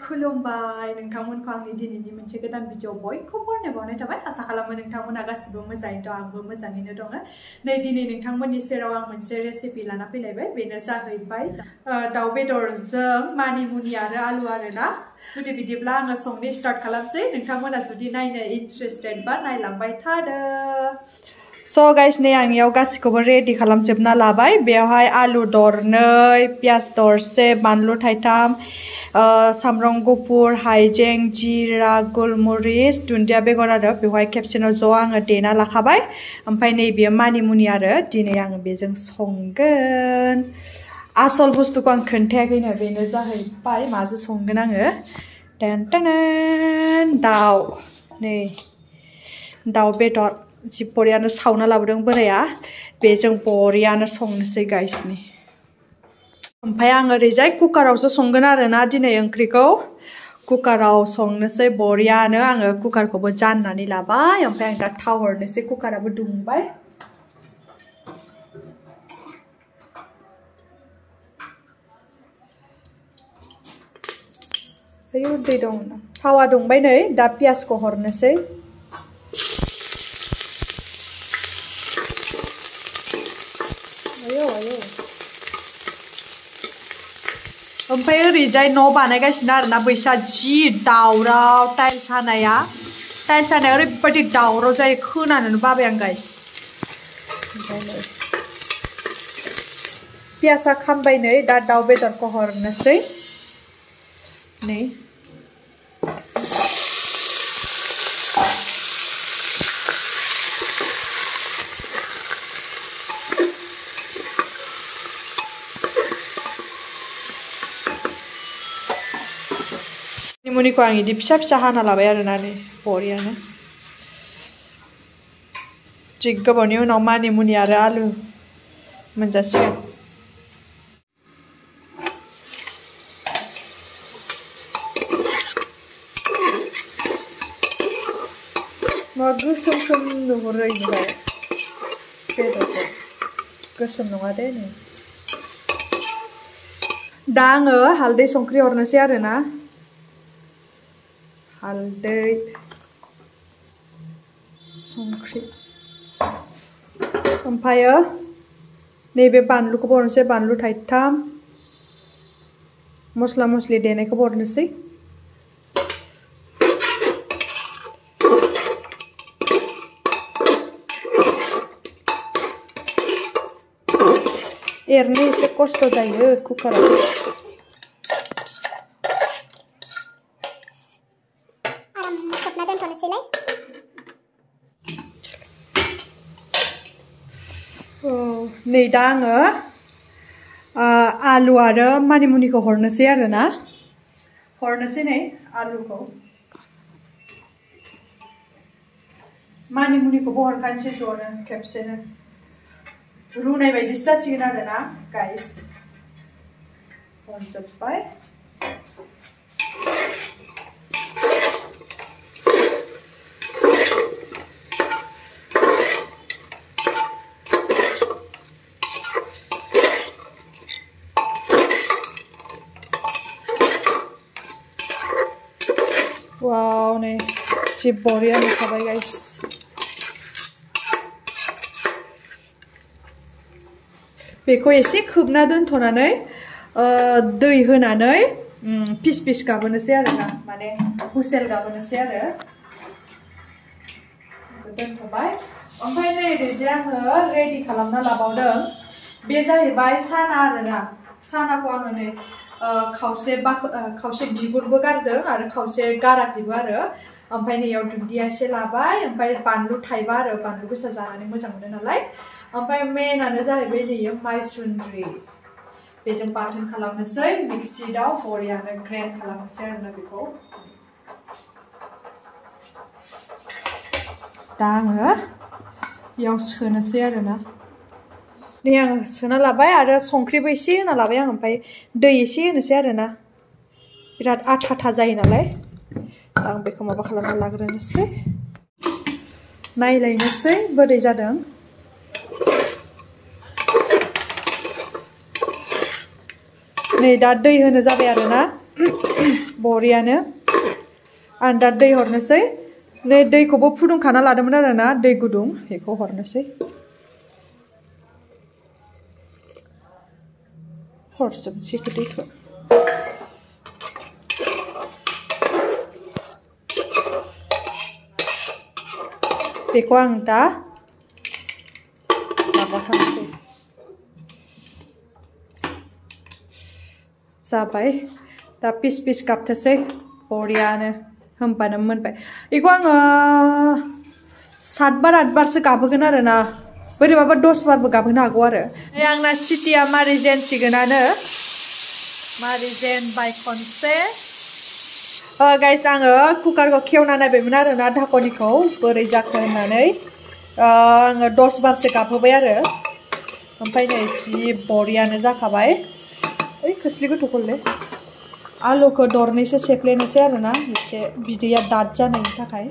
खुलुमबाय नोंथांमोनखौ आंनि दिनैनि मोनसे गोदान भिडिअ बयखौबो बरनायबावनाय थाबाय आसा खालामो नोंथांमोना गासिबो मोजाङैनो दं आंबो मोजाङैनो दङ नै दिनै नोंथांमोननि सेराव आं मोनसे रेसिपि लाना फैलायबाय बेनो जाहैबाय दाउ बेदरजों मानिमुनि आरो आलु आरोना जुदि बिदिब्ला आङो संनो स्टार्ट खालामसै नोंथांमोना जुदि नायनो इन्ट्रेस्टेड बा नायलांबाय थादो So guys नै आं इयाव गासिखौबो रेडि खालामजोबना लाबाय बेवहाय आलु दरनै पियाज दरसे बानलु थाइथाम सामब्राम गुफुर हाइजें जिरा गलमरिच दुन्दिया बेगर आरो बेवहाय खेबसेनो ज' आङो देना लाखाबाय ओमफ्राय नै बेयो मानिमुनि आरो दिनै आङो बेजों संगोन आसल बुस्थुखौ आं खोन्थायाखैनो बेनो जाहैबाय माजों संगोन आङो टेन टेन दाउ नै दाउ बेदर जि बरियानो सावना लाबोदों बोराया बेजों बरियानो संनोसै गाइसनि ओमफ्राय आं ओरैजाय कुकारावसो संगोन आरोना दिनै ओंख्रिखौ कुकाराव संनोसै बरियानो आङो कुकारखौबो जाननानै लाबाय ओमफ्राय आं दा थाव हरनोसै कुकाराबो दुंबाय आयौ दै दं थावा दुंबाय नै दा पियाजखौ हरनोसै ओमफ्राय ओरैजाय न' बानायगासिनो आरोना बैसा जि दावराव टाइल्स हानाया ओरैबायदि दावराव जायो खोनानोनो बाबाय आं गाइस पियाजा खामबाय नै दा दाउ बेदरखौ हरनोसै नै मानिमुनिखौ आं इदि फिसा फिसा हाना लाबाय आरोना नै बरियानो जि गोबावनि उनाव मानिमुनि आरो आलु मोनजासिगोन मा गोसोम सोम नुहुरो इनिफ्राय बेदरखौ गोसोम नङा दे नै दा आङो हालदै संख्रि हरनोसै आरोना हालदै संख्रि ओमफ्रायो नैबे बानलुखौबो हरनोसै बानलु थाइथाम मस्ला मस्लि देनायखौबो हरनोसै एरनो एसे खस्थ' जायो कुकाराव नै दा आङो आलु आरो मानिमुनिखौ हरनोसै आरोना हरनोसै नै आलुखौ मानिमुनिखौबो हरखानोसै ज'नो खेबसेनो रुनाय बायदिसो जासिगोन आरोना गाइस हरजोब्बाय वाव नै जि बरिया नुखाबाय गाइस बेखौ एसे खोबना दोनथ'नानै दै होनानै पिस पिस गाबोनोसै आरोना माने हुसेल गाबोनोसै आरो दोनथ'बाय ओमफ्राय नै ओरैजाय आङो रेडि खालामना लाबावदों बे जाहैबाय साना आरोना सानाखौ आङो नै खावसे बिगुरबो गारदों आरो खावसे गाराखैबो आरो ओमफ्राय नैयाव दुन्दिया एसे लाबाय ओमफ्राय बानलु थाइबा आरो बानलु गोसा जानानै मोजां मोनो नालाय ओमफ्राय मेनानो जाहैबाय नैयो माइसुन्द्रि बेजों बाथोन खालामनोसै मिक्सिआव बरियानो ग्राइन्ड खालामनोसै आरोना बेखौ दा आङो बेयाव सोनोसै आरोना नै आं सोना लाबाय आरो संख्रिबो एसे होना लाबाय आं ओमफ्राय दै एसे होनोसै आरोना बिराद आथा आथा जायो नालाय आं बेखौ माबा खालामना लाग्रोनोसै नायलायनोसै बोरै जादों नै दा दै होनो जाबाय आरोना बरियानो आं दा दै हरनोसै नै दैखौबो फुदुंखाना लादोंमोन आरोना दै गुदुं बेखौ हरनोसै हरजोबनोसै दैखौ बेखौ आं दा माबाखानोसै जाबाय दा पिस पिस गाबथोसै बरियानो होमबानो मोनबाय बेखौ आङो 7 बार 8 बारसो गाबहोगोन आरोना बोरैबाबा 10 बारबो गाबहोनो हागौ आरो आंना सिटिया मारि जेनसिगोनानो मारि जेनबाय खनसे गाइस आङो कुकारखौ खेवना नायबायमोन आरोना धाकनिखौ बोरै जाखो होननानै आङो 10 बारसो गाबहोबाय आरो ओमफ्राय नै जि बरियानो जाखाबाय ओइ खोस्लि गोथौखौलै आलुखौ दरनैसो सेफ्लेनोसै आरोना एसे बिदैया दाद जानायनि थाखाय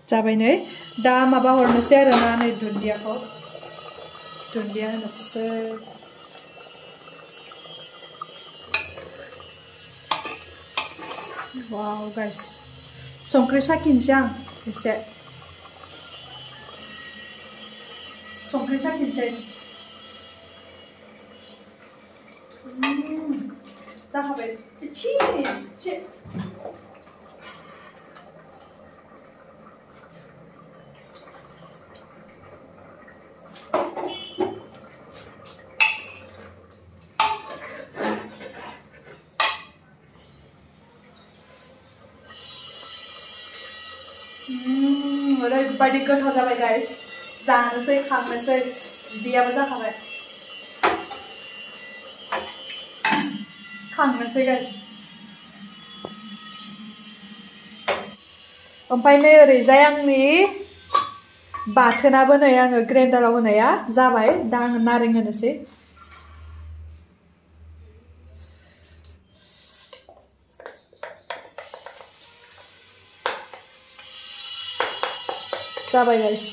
जाबाय नै दा माबा हरनोसै आरोना नै दुन्दियाखौ दुन्दिया होनोसै वाव गाइस संख्रि साखिनोसै आं एसे संख्रि साखिनोसै जाखाबाय एसे ओरैबायदि गोथाव जाबाय गाइस जानोसै खांनोसै बिदैयाबो जाखाबाय खांनोसै गाइस ओमफ्राय नै ओरैजाय आंनि बाथोनाबो नै आङो ग्राइन्डाराव होनाया जाबाय दा आङो नारें होनोसै जाबाय गाइस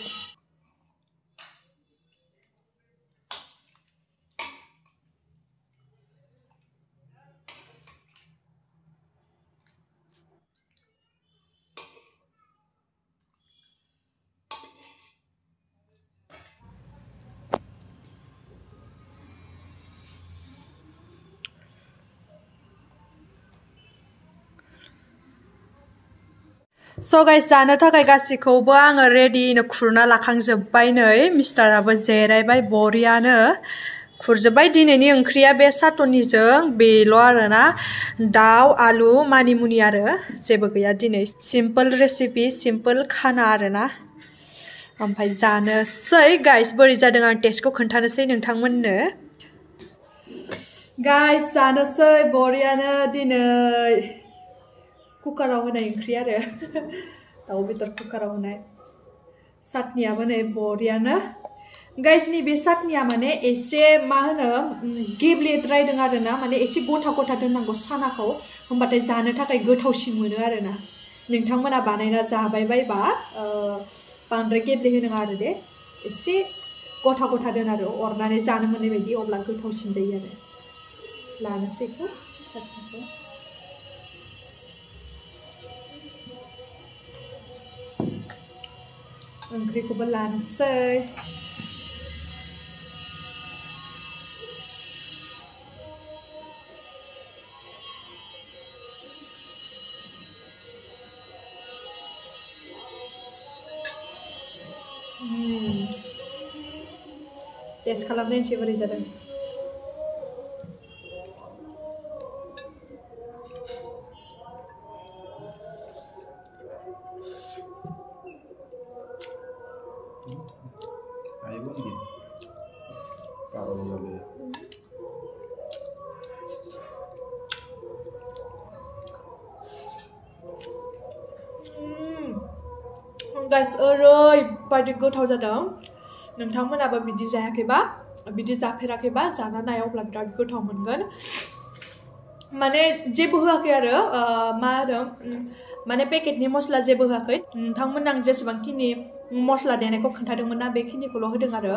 So guys जानो थाखाय गासिखौबो आङो रेडिनो खुरना लाखांजोब्बाय नै मिस्टाराबो जिरायबाय बरियानो खुरजोब्बाय दिनैनि ओंख्रिया बे सातनिजों बेल' आरोना दाउ आलु मानिमुनि आरो जेबो गैया दिनै सिम्पोल रेसिपि सिम्पोल खाना आरोना ओमफ्राय जानोसै गाइस बोरै जादों आं टेस्टखौ खोन्थानोसै नोंथांमोननो गाइस जानोसै बरियानो दिनै कुकाराव होनाय ओंख्रि आरो दाउ बेदर कुकाराव होनाय सातनियाबो नै बरियानो गाइस नि बे सातनिया माने एसे मा होनो गेब्लेद्रायदों आरोना माने एसे गथा गथा दोननांगौ सानाखौ होमबाथाय जानो थाखाय गोथावसिन मोनो आरोना नोंथांमोना बानायना जाबाय बायबा बांद्राय गेब्लेहोनाङा आरो दे एसे गथा गथा दोन आरो अरनानै जानो मोननाय बायदि अब्ला गोथावसिन जायो आरो लानोसैखौ सातनिखौ ओंख्रिखौबो लानोसै टेस्ट खालामनायसै बोरै जादों गाइस ओरैबायदि गोथाव जादों नोंथांमोनाबो बिदि जायाखैबा बिदि जाफेराखैबा जाना नाय अब्ला बिराद गोथाव मोनगोन माने जेबो होआखै आरो मा होनो माने पेकेटनि मस्ला जेबो होआखै नोंथांमोन आं जेसेबांखिनि मस्ला देनायखौ खोन्थादोंमोन ना बेखिनिखौल' होदों आरो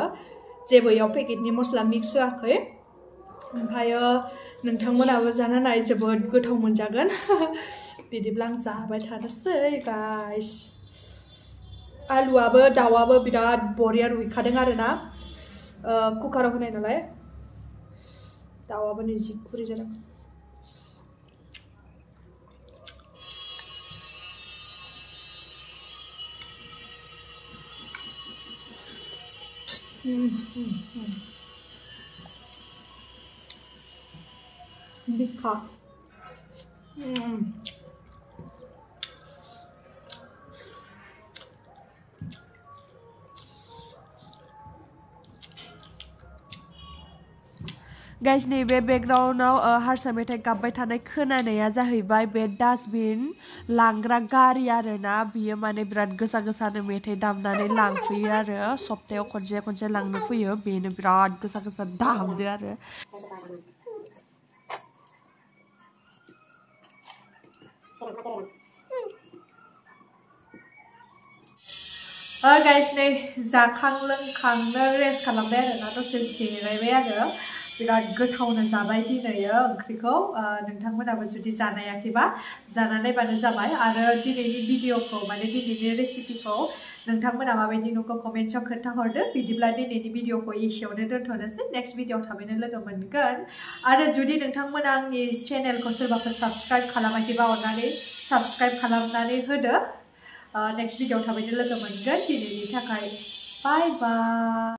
जेबो इयाव पेकेटनि मस्ला मिक्स होआखै ओमफ्रायो नोंथांमोनाबो जानो नाय जोबोद गोथाव मोनजागोन बिदिब्ला आं जाबाय थानोसै गाइस आलुआबो दाउआबो बिराद बरिया रुइखादों आरो ना कुकाराव होनाय नालाय दाउआबो नै जि गुरै जादों बिखा गाइस नैबे बेकग्राउन्डआव हारसा मेथाइ गाबबाय थानाय खोनानाया जाहैबाय बे डास्टबिन लांग्रा गारि आरोना बियो माने बिराद गोसा गोसानो मेथाइ दामनानै लांफैयो आरो सप्तायाव खनसे खनसे लांनो फैयो बेनो बिराद गोसा गोसा दामदो आरो गाइस नै जाखां लोंखांनो रेस्ट खालामबाय आरोना दसे जिरायबाय आरो बिराद गोथावनो जाबाय दिनै ओंख्रिखौ नोंथांमोनाबो जुदि जानायाखैबा जानानै नायबानो जाबाय आरो दिनैनि भिडिअखौ माने दिनैनि रेसिपिखौ नोंथांमोना माबायदि नुखौ कमेन्टआव खोन्थाहरदो बिदिब्ला दिनैनि भिडिअखौ एसेयावनो दोनथ'नोसै नेक्स्ट भिडिअ थाबैनो लोगो मोनगोन आरो जुदि नोंथांमोना आंनि चेनेलखौ सोरबाफोर साबस्क्राइब खालामाखैबा अननानै साबस्क्राइब खालामनानै होदो नेक्स्ट भिडिअ थाबैनो लोगो मोनगोन दिनैनि थाखाय बाय बाय